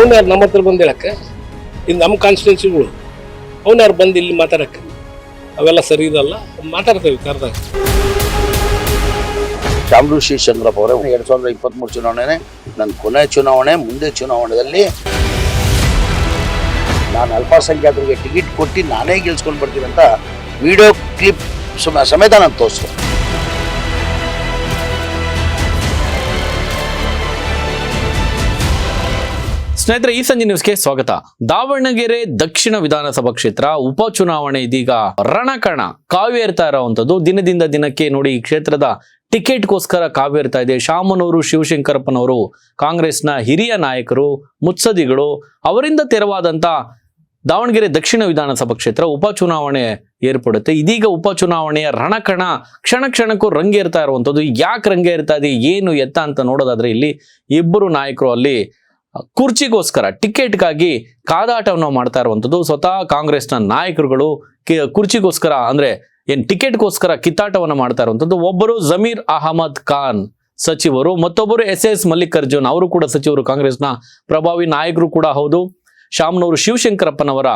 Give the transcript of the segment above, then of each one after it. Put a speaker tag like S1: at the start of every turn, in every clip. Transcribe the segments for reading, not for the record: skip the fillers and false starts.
S1: ಅವನ್ಯಾರು ನಮ್ಮ ಹತ್ರ ಬಂದು ಹೇಳಕ್ಕೆ, ಇದು ನಮ್ಮ ಕಾನ್ಸ್ಟಿಟ್ಯೂನ್ಸಿಗಳು ಅವನ್ಯಾರು ಬಂದು ಇಲ್ಲಿ ಮಾತಾಡಕ್ಕೆ, ಅವೆಲ್ಲ ಸರಿ ಇದಲ್ಲ. ಮಾತಾಡ್ತೇವೆ ಕರೆದಾಗ.
S2: ಶಾಮನೂರು ಶಿವಶಂಕರಪ್ಪ ಅವರೇ 2023 ಚುನಾವಣೆನೇ ನನ್ನ ಕೊನೆ ಚುನಾವಣೆ. ಮುಂದೆ ಚುನಾವಣೆಯಲ್ಲಿ ನಾನು ಅಲ್ಪಸಂಖ್ಯಾತರಿಗೆ ಟಿಕೆಟ್ ಕೊಟ್ಟು ನಾನೇ ಗೆಲ್ಸ್ಕೊಂಡು ಬರ್ತೀನಿ ಅಂತ ವಿಡಿಯೋ ಕ್ಲಿಪ್ ಸಮೇತ ನಾನು ತೋರಿಸ್ತೀನಿ.
S3: ಸ್ನೇಹಿತರೆ, ಈ ಸಂಜೆ ನ್ಯೂಸ್ಗೆ ಸ್ವಾಗತ. ದಾವಣಗೆರೆ ದಕ್ಷಿಣ ವಿಧಾನಸಭಾ ಕ್ಷೇತ್ರ ಉಪಚುನಾವಣೆ ಇದೀಗ ರಣಕಣ ಕಾವೇರ್ತಾ ಇರುವಂತದ್ದು. ದಿನದಿಂದ ದಿನಕ್ಕೆ ನೋಡಿ, ಈ ಕ್ಷೇತ್ರದ ಟಿಕೆಟ್ಗೋಸ್ಕರ ಕಾವೇರ್ತಾ ಇದೆ. ಶಾಮನೂರು ಶಿವಶಂಕರಪ್ಪನವರು ಕಾಂಗ್ರೆಸ್ನ ಹಿರಿಯ ನಾಯಕರು, ಮುತ್ಸದಿಗಳು, ಅವರಿಂದ ತೆರವಾದಂತ ದಾವಣಗೆರೆ ದಕ್ಷಿಣ ವಿಧಾನಸಭಾ ಕ್ಷೇತ್ರ ಉಪಚುನಾವಣೆ ಏರ್ಪಡುತ್ತೆ. ಇದೀಗ ಉಪಚುನಾವಣೆಯ ರಣಕಣ ಕ್ಷಣ ಕ್ಷಣಕ್ಕೂ ರಂಗೇರ್ತಾ ಇರುವಂಥದ್ದು. ಯಾಕೆ ರಂಗೇರ್ತಾ ಇದೆ, ಏನು ಎತ್ತ ಅಂತ ನೋಡೋದಾದ್ರೆ, ಇಲ್ಲಿ ಇಬ್ಬರು ನಾಯಕರು ಅಲ್ಲಿ ಕುರ್ಚಿಗೋಸ್ಕರ, ಟಿಕೆಟ್ಗಾಗಿ ಕಾದಾಟವನ್ನು ಮಾಡ್ತಾ ಇರುವಂಥದ್ದು. ಸ್ವತಃ ಕಾಂಗ್ರೆಸ್ನ ನಾಯಕರುಗಳು ಕುರ್ಚಿಗೋಸ್ಕರ ಅಂದ್ರೆ ಟಿಕೆಟ್ಗೋಸ್ಕರ ಕಿತ್ತಾಟವನ್ನು ಮಾಡ್ತಾ ಇರುವಂಥದ್ದು. ಒಬ್ಬರು ಜಮೀರ್ ಅಹಮದ್ ಖಾನ್ ಸಚಿವರು, ಮತ್ತೊಬ್ಬರು SS ಮಲ್ಲಿಕಾರ್ಜುನ್, ಅವರು ಕೂಡ ಸಚಿವರು, ಕಾಂಗ್ರೆಸ್ನ ಪ್ರಭಾವಿ ನಾಯಕರು ಕೂಡ ಹೌದು. ಶಾಮನೂರು ಶಿವಶಂಕರಪ್ಪನವರ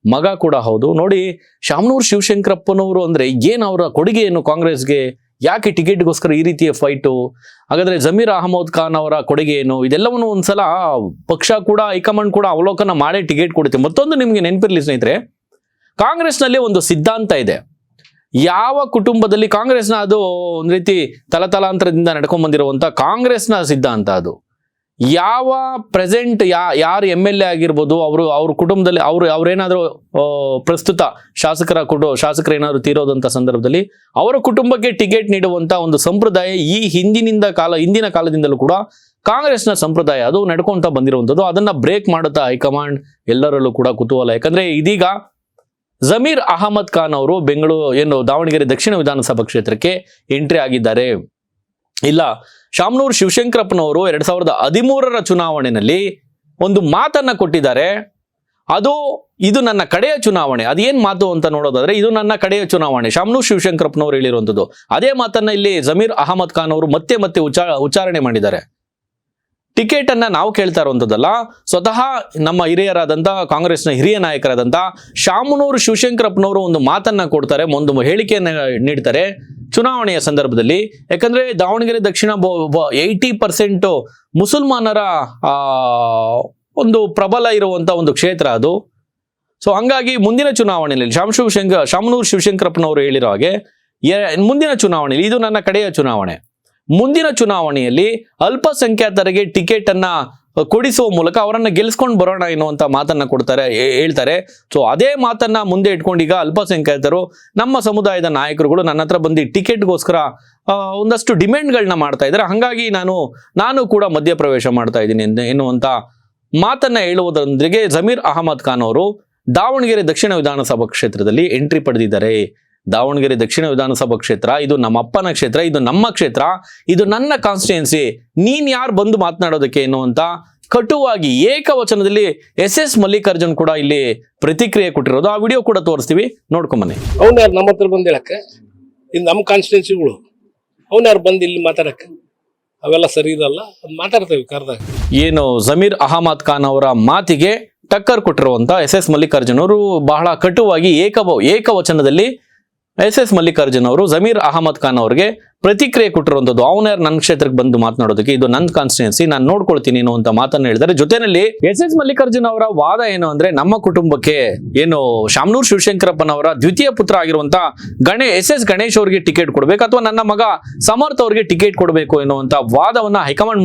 S3: ಮಗ ಕೂಡ ಹೌದು. ನೋಡಿ, ಶಾಮನೂರು ಶಿವಶಂಕರಪ್ಪನವರು ಅಂದ್ರೆ ಏನು, ಅವರ ಕೊಡುಗೆ ಏನು ಕಾಂಗ್ರೆಸ್ಗೆ, ಯಾಕೆ ಟಿಕೆಟ್ಗೋಸ್ಕರ ಈ ರೀತಿಯ ಫೈಟು? ಹಾಗಾದ್ರೆ ಜಮೀರ್ ಅಹಮದ್ ಖಾನ್ ಅವರ ಕೊಡುಗೆ ಏನು? ಇದೆಲ್ಲವನ್ನು ಒಂದ್ಸಲ ಪಕ್ಷ ಕೂಡ, ಹೈಕಮಾಂಡ್ ಕೂಡ ಅವಲೋಕನ ಮಾಡೇ ಟಿಕೆಟ್ ಕೊಡುತ್ತೆ. ಮತ್ತೊಂದು ನಿಮ್ಗೆ ನೆನಪಿರ್ಲಿ ಸ್ನೇಹಿತರೆ, ಕಾಂಗ್ರೆಸ್ನಲ್ಲಿ ಒಂದು ಸಿದ್ಧಾಂತ ಇದೆ. ಯಾವ ಕುಟುಂಬದಲ್ಲಿ ಕಾಂಗ್ರೆಸ್ನ, ಅದು ಒಂದ್ ರೀತಿ ತಲತಲಾಂತರದಿಂದ ನಡ್ಕೊಂಡ್ ಬಂದಿರುವಂತ ಕಾಂಗ್ರೆಸ್ನ ಸಿದ್ಧಾಂತ ಅದು. ಯಾವ ಪ್ರೆಸೆಂಟ್ ಯಾರು MLA ಆಗಿರ್ಬೋದು, ಅವ್ರ ಕುಟುಂಬದಲ್ಲಿ ಅವ್ರೇನಾದ್ರೂ ಪ್ರಸ್ತುತ ಶಾಸಕರು ಏನಾದ್ರು ತೀರೋದಂತ ಸಂದರ್ಭದಲ್ಲಿ ಅವರ ಕುಟುಂಬಕ್ಕೆ ಟಿಕೆಟ್ ನೀಡುವಂತ ಒಂದು ಸಂಪ್ರದಾಯ ಈ ಹಿಂದಿನ ಕಾಲದಿಂದಲೂ ಕೂಡ ಕಾಂಗ್ರೆಸ್ನ ಸಂಪ್ರದಾಯ ಅದು ನಡ್ಕೊಂತ ಬಂದಿರುವಂಥದ್ದು. ಅದನ್ನ ಬ್ರೇಕ್ ಮಾಡುತ್ತಾ ಹೈಕಮಾಂಡ್ ಎಲ್ಲರಲ್ಲೂ ಕೂಡ ಕುತೂಹಲ. ಯಾಕಂದ್ರೆ ಇದೀಗ ಜಮೀರ್ ಅಹಮದ್ ಖಾನ್ ಅವರು ದಾವಣಗೆರೆ ದಕ್ಷಿಣ ವಿಧಾನಸಭಾ ಕ್ಷೇತ್ರಕ್ಕೆ ಎಂಟ್ರಿ ಆಗಿದ್ದಾರೆ. ಇಲ್ಲ, ಶಾಮನೂರು ಶಿವಶಂಕರಪ್ಪನವರು 2013 ಚುನಾವಣೆಯಲ್ಲಿ ಒಂದು ಮಾತನ್ನ ಕೊಟ್ಟಿದ್ದಾರೆ. ಇದು ನನ್ನ ಕಡೆಯ ಚುನಾವಣೆ. ಅದೇನ್ ಮಾತು ಅಂತ ನೋಡೋದಾದ್ರೆ, ಇದು ನನ್ನ ಕಡೆಯ ಚುನಾವಣೆ, ಶಾಮನೂರು ಶಿವಶಂಕರಪ್ಪನವರು ಹೇಳಿರುವಂಥದ್ದು. ಅದೇ ಮಾತನ್ನ ಇಲ್ಲಿ ಜಮೀರ್ ಅಹಮದ್ ಖಾನ್ ಅವರು ಮತ್ತೆ ಉಚ್ಚಾರಣೆ ಮಾಡಿದ್ದಾರೆ. ಟಿಕೆಟ್ ಅನ್ನ ನಾವು ಕೇಳ್ತಾ ಇರುವಂತದ್ದಲ್ಲ, ಸ್ವತಃ ನಮ್ಮ ಹಿರಿಯರಾದಂತ ಕಾಂಗ್ರೆಸ್ನ ಹಿರಿಯ ನಾಯಕರಾದಂತ ಶಾಮನೂರು ಶಿವಶಂಕರಪ್ಪನವರು ಒಂದು ಮಾತನ್ನ ಕೊಡ್ತಾರೆ, ಒಂದು ಹೇಳಿಕೆಯನ್ನ ನೀಡ್ತಾರೆ ಚುನಾವಣೆಯ ಸಂದರ್ಭದಲ್ಲಿ. ಯಾಕಂದ್ರೆ ದಾವಣಗೆರೆ ದಕ್ಷಿಣ 80% ಮುಸಲ್ಮಾನರ ಒಂದು ಪ್ರಬಲ ಇರುವಂತ ಒಂದು ಕ್ಷೇತ್ರ ಅದು. ಸೊ ಹಂಗಾಗಿ ಮುಂದಿನ ಚುನಾವಣೆಯಲ್ಲಿ ಶಾಮನೂರು ಶಿವಶಂಕರಪ್ಪನವರು ಹೇಳಿರೋ ಹಾಗೆ, ಮುಂದಿನ ಚುನಾವಣೆಯಲ್ಲಿ ಇದು ನನ್ನ ಕಡೆಯ ಚುನಾವಣೆ, ಮುಂದಿನ ಚುನಾವಣೆಯಲ್ಲಿ ಅಲ್ಪಸಂಖ್ಯಾತರಿಗೆ ಟಿಕೆಟ್ ಅನ್ನ ಕೊಡಿಸುವ ಮೂಲಕ ಅವರನ್ನ ಗೆಲ್ಸ್ಕೊಂಡು ಬರೋಣ ಎನ್ನುವಂತ ಮಾತನ್ನ ಹೇಳ್ತಾರೆ. ಸೊ ಅದೇ ಮಾತನ್ನ ಮುಂದೆ ಇಟ್ಕೊಂಡು ಈಗ ಅಲ್ಪಸಂಖ್ಯಾತರು, ನಮ್ಮ ಸಮುದಾಯದ ನಾಯಕರುಗಳು ನನ್ನ ಹತ್ರ ಬಂದು ಟಿಕೆಟ್ಗೋಸ್ಕರ ಒಂದಷ್ಟು ಡಿಮ್ಯಾಂಡ್ಗಳನ್ನ ಮಾಡ್ತಾ ಇದ್ದಾರೆ. ಹಾಗಾಗಿ ನಾನು ಕೂಡ ಮಧ್ಯಪ್ರವೇಶ ಮಾಡ್ತಾ ಇದ್ದೀನಿ ಎನ್ನುವಂತ ಮಾತನ್ನ ಹೇಳುವುದರೊಂದಿಗೆ ಜಮೀರ್ ಅಹಮದ್ ಖಾನ್ ಅವರು ದಾವಣಗೆರೆ ದಕ್ಷಿಣ ವಿಧಾನಸಭಾ ಕ್ಷೇತ್ರದಲ್ಲಿ ಎಂಟ್ರಿ ಪಡೆದಿದ್ದಾರೆ. ದಾವಣಗೆರೆ ದಕ್ಷಿಣ ವಿಧಾನಸಭಾ ಕ್ಷೇತ್ರ ಇದು ನಮ್ಮ ಅಪ್ಪನ ಕ್ಷೇತ್ರ, ಇದು ನಮ್ಮ ಕ್ಷೇತ್ರ, ಇದು ನನ್ನ ಕಾನ್ಸ್ಟಿಟ್ಯೂನ್ಸಿ, ನೀನ್ ಯಾರು ಬಂದು ಮಾತನಾಡೋದಕ್ಕೆ ಎನ್ನುವಂತ ಕಟುವಾಗಿ ಏಕವಚನದಲ್ಲಿ SS ಮಲ್ಲಿಕಾರ್ಜುನ್ ಕೂಡ ಇಲ್ಲಿ ಪ್ರತಿಕ್ರಿಯೆ ಕೊಟ್ಟಿರೋದು. ಆ ವಿಡಿಯೋ ಕೂಡ ತೋರಿಸ್ತೀವಿ, ನೋಡ್ಕೊಂಬನ್ನಿ.
S1: ಅವನ್ಯಾರು ನಮ್ಮ ಹತ್ರ ಬಂದು ಹೇಳಕ್ಕೆ, ಇದು ನಮ್ಮ ಕಾನ್ಸ್ಟಿಟ್ಯೂನ್ಸಿಗಳು ಅವನ್ಯಾರು ಬಂದು ಇಲ್ಲಿ ಮಾತಾಡಕ್ಕೆ, ಅವೆಲ್ಲ ಸರಿ ಇದಲ್ಲ. ಮಾತಾಡ್ತೇವೆ ಕರೆದಾಗ.
S3: ಏನು ಜಮೀರ್ ಅಹಮದ್ ಖಾನ್ ಅವರ ಮಾತಿಗೆ ಟಕ್ಕರ್ ಕೊಟ್ಟಿರುವಂತ SS ಮಲ್ಲಿಕಾರ್ಜುನ್ ಅವರು ಬಹಳ ಕಟುವಾಗಿ ಏಕವಚನದಲ್ಲಿ SS ಮಲ್ಲಿಕಾರ್ಜುನ್ ಅವರು ಜಮೀರ್ ಅಹಮದ್ ಖಾನ್ ಅವರಿಗೆ ಪ್ರತಿಕ್ರಿಯೆ ಕೊಟ್ಟಿರುವಂತದ್ದು. ಅವನ್ಯಾರು ನನ್ನ ಕ್ಷೇತ್ರಕ್ಕೆ ಬಂದು ಮಾತನಾಡೋದಕ್ಕೆ, ಇದು ನನ್ನ ಕಾನ್ಸ್ಟಿಟ್ಯೂನ್ಸಿ, ನಾನು ನೋಡ್ಕೊಳ್ತೀನಿ ಅನ್ನುವಂತ ಮಾತನ್ನ ಹೇಳಿದ್ದಾರೆ. ಜೊತೆಯಲ್ಲಿ SS ಮಲ್ಲಿಕಾರ್ಜುನ್ ಅವರ ವಾದ ಏನು ಅಂದ್ರೆ, ನಮ್ಮ ಕುಟುಂಬಕ್ಕೆ ಶಾಮನೂರು ಶಿವಶಂಕರಪ್ಪನವರ ದ್ವಿತೀಯ ಪುತ್ರ ಆಗಿರುವಂತ SS ಗಣೇಶ್ ಅವರಿಗೆ ಟಿಕೆಟ್ ಕೊಡ್ಬೇಕು, ಅಥವಾ ನನ್ನ ಮಗ ಸಮರ್ಥ ಅವರಿಗೆ ಟಿಕೆಟ್ ಕೊಡಬೇಕು ಎನ್ನುವಂತ ವಾದವನ್ನ ಹೈಕಮಾಂಡ್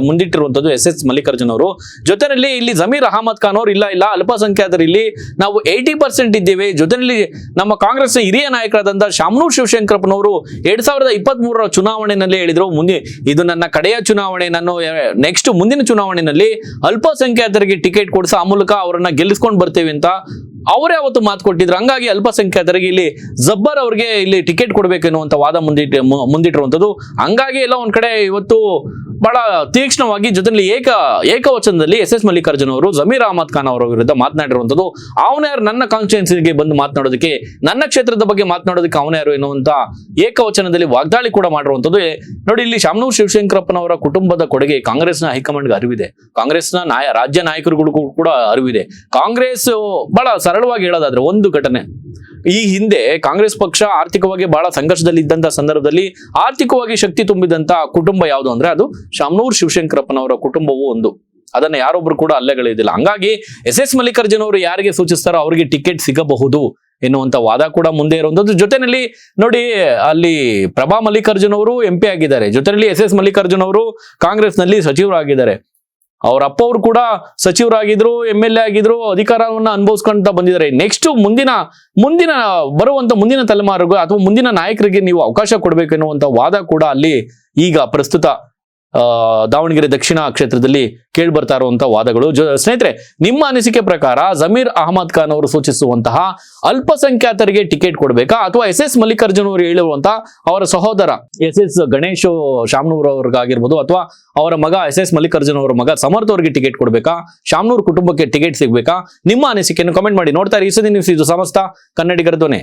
S3: ಮುಂದಿಟ್ಟಿರುವಂತದ್ದು SS ಮಲ್ಲಿಕಾರ್ಜುನ್ ಅವರು. ಜೊತೆಯಲ್ಲಿ ಇಲ್ಲಿ ಜಮೀರ್ ಅಹಮದ್ ಖಾನ್ ಅವರು ಇಲ್ಲ ಅಲ್ಪಸಂಖ್ಯಾತರು ಇಲ್ಲಿ ನಾವು 80% ಇದ್ದೇವೆ. ಜೊತೆಯಲ್ಲಿ ನಮ್ಮ ಕಾಂಗ್ರೆಸ್ನ ಹಿರಿಯ ನಾಯಕರಾದಂತ ಶಾಮನೂರು ಶಿವಶಂಕರಪ್ಪನವರು 2023 ಚುನಾವಣೆಯಲ್ಲಿ ಹೇಳಿದ್ರು, ಇದು ನನ್ನ ಕಡೆಯ ಚುನಾವಣೆ, ನಾನು ನೆಕ್ಸ್ಟ್ ಮುಂದಿನ ಚುನಾವಣೆಯಲ್ಲಿ ಅಲ್ಪಸಂಖ್ಯಾತರಿಗೆ ಟಿಕೆಟ್ ಕೊಡಿಸ ಆ ಮೂಲಕ ಅವರನ್ನ ಗೆಲ್ಲಿಸ್ಕೊಂಡು ಬರ್ತೇವೆ ಅಂತ ಅವರೇ ಅವತ್ತು ಮಾತು ಕೊಟ್ಟಿದ್ರು. ಹಂಗಾಗಿ ಅಲ್ಪಸಂಖ್ಯಾತರಿಗೆ ಇಲ್ಲಿ ಜಬ್ಬರ್ ಅವ್ರಿಗೆ ಇಲ್ಲಿ ಟಿಕೆಟ್ ಕೊಡಬೇಕು ಎನ್ನುವಂತ ವಾದ ಮುಂದಿಟ್ಟಿರುವಂತದ್ದು. ಹಂಗಾಗಿ ಎಲ್ಲ ಒಂದ್ ಕಡೆ ಇವತ್ತು ಬಹಳ ತೀಕ್ಷ್ಣವಾಗಿ ಜೊತೆಲಿ ಏಕವಚನದಲ್ಲಿ ಎಸ್ ಮಲ್ಲಿಕಾರ್ಜುನ್ ಅವರು ಜಮೀರ್ ಅಹಮದ್ ಖಾನ್ ಅವರ ವಿರುದ್ಧ ಮಾತನಾಡಿರುವಂತದ್ದು. ಅವನ್ಯಾರು ನನ್ನ ಕಾನ್ಸ್ಟಿಟ್ಯೂನ್ಸಿಗೆ ಬಂದು ಮಾತನಾಡೋದಕ್ಕೆ, ನನ್ನ ಕ್ಷೇತ್ರದ ಬಗ್ಗೆ ಮಾತನಾಡೋದಕ್ಕೆ ಅವನ್ಯಾರು ಎನ್ನುವಂತ ಏಕವಚನದಲ್ಲಿ ವಾಗ್ದಾಳಿ ಕೂಡ ಮಾಡಿರುವಂತದ್ದು. ನೋಡಿ, ಇಲ್ಲಿ ಶಾಮನೂರ್ ಶಿವಶಂಕರಪ್ಪನವರ ಕುಟುಂಬದ ಕೊಡುಗೆ ಕಾಂಗ್ರೆಸ್ನ ಹೈಕಮಾಂಡ್ಗೆ ಅರಿವಿದೆ, ಕಾಂಗ್ರೆಸ್ನ ರಾಜ್ಯ ನಾಯಕರುಗಳಿಗೂ ಕೂಡ ಅರಿವಿದೆ. ಕಾಂಗ್ರೆಸ್ ಬಹಳ ಸರಳವಾಗಿ ಹೇಳೋದಾದ್ರೆ ಒಂದು ಘಟನೆ, ಈ ಹಿಂದೆ ಕಾಂಗ್ರೆಸ್ ಪಕ್ಷ ಆರ್ಥಿಕವಾಗಿ ಬಹಳ ಸಂಘರ್ಷದಲ್ಲಿ ಇದ್ದಂತ ಸಂದರ್ಭದಲ್ಲಿ ಆರ್ಥಿಕವಾಗಿ ಶಕ್ತಿ ತುಂಬಿದಂತ ಕುಟುಂಬ ಯಾವುದು ಅಂದ್ರೆ ಅದು ಶಾಮನೂರ್ ಶಿವಶಂಕರಪ್ಪನವರ ಕುಟುಂಬವು ಒಂದು. ಅದನ್ನ ಯಾರೊಬ್ರು ಕೂಡ ಅಲ್ಲೆಗಳಿದಿಲ್ಲ. ಹಂಗಾಗಿ ಎಸ್ ಮಲ್ಲಿಕಾರ್ಜುನ್ ಅವರು ಯಾರಿಗೆ ಸೂಚಿಸ್ತಾರೋ ಅವರಿಗೆ ಟಿಕೆಟ್ ಸಿಗಬಹುದು ಎನ್ನುವಂತ ವಾದ ಕೂಡ ಮುಂದೆ ಇರುವಂತದ್ದು. ಜೊತೆನಲ್ಲಿ ನೋಡಿ, ಅಲ್ಲಿ ಪ್ರಭಾ ಮಲ್ಲಿಕಾರ್ಜುನ್ ಅವರು MP ಆಗಿದ್ದಾರೆ, ಜೊತೆಯಲ್ಲಿ ಎಸ್ ಮಲ್ಲಿಕಾರ್ಜುನ್ ಅವರು ಕಾಂಗ್ರೆಸ್ ನಲ್ಲಿ ಸಚಿವರಾಗಿದ್ದಾರೆ. ಅವ್ರ ಅಪ್ಪ ಅವರು ಕೂಡ ಸಚಿವರಾಗಿದ್ರು, MLA ಆಗಿದ್ರು, ಅಧಿಕಾರವನ್ನ ಅನುಭವಿಸ್ಕೊಂತ ಬಂದಿದ್ದಾರೆ. ನೆಕ್ಸ್ಟ್ ಮುಂದಿನ ಬರುವಂತ ಮುಂದಿನ ತಲೆಮಾರಿಗೆ ಅಥವಾ ಮುಂದಿನ ನಾಯಕರಿಗೆ ನೀವು ಅವಕಾಶ ಕೊಡಬೇಕು ಎನ್ನುವಂತ ವಾದ ಕೂಡ ಅಲ್ಲಿ ಈಗ ಪ್ರಸ್ತುತ ದಾವಣಗೆರೆ ದಕ್ಷಿಣ ಕ್ಷೇತ್ರದಲ್ಲಿ ಕೇಳಿ ಬರ್ತಾ ಇರುವಂತ ವಾದಗಳು. ಸ್ನೇಹಿತರೆ, ನಿಮ್ಮ ಅನಿಸಿಕೆ ಪ್ರಕಾರ ಜಮೀರ್ ಅಹಮದ್ ಖಾನ್ ಅವರು ಸೂಚಿಸುವಂತಹ ಅಲ್ಪಸಂಖ್ಯಾತರಿಗೆ ಟಿಕೆಟ್ ಕೊಡಬೇಕಾ, ಅಥವಾ ಎಸ್ ಮಲ್ಲಿಕಾರ್ಜುನ್ ಅವರು ಹೇಳುವಂತಹ ಅವರ ಸಹೋದರ ಎಸ್ ಗಣೇಶ್ ಶಾಮನೂರ್ ಅವ್ರಿಗಾಗಿರ್ಬೋದು, ಅಥವಾ ಅವರ ಮಗ ಎಸ್ ಮಲ್ಲಿಕಾರ್ಜುನ್ ಅವರ ಮಗ ಸಮರ್ಥ ಅವರಿಗೆ ಟಿಕೆಟ್ ಕೊಡಬೇಕಾ, ಶಾಮನೂರ್ ಕುಟುಂಬಕ್ಕೆ ಟಿಕೆಟ್ ಸಿಗ್ಬೇಕಾ? ನಿಮ್ಮ ಅನಿಸಿಕೆಯನ್ನು ಕಮೆಂಟ್ ಮಾಡಿ. ನೋಡ್ತಾ ಇರಿ ಈ ಸುದ್ದಿ ನ್ಯೂಸ್, ಇದು ಸಮಸ್ತ ಕನ್ನಡಿಗರ ಧ್ವನಿ.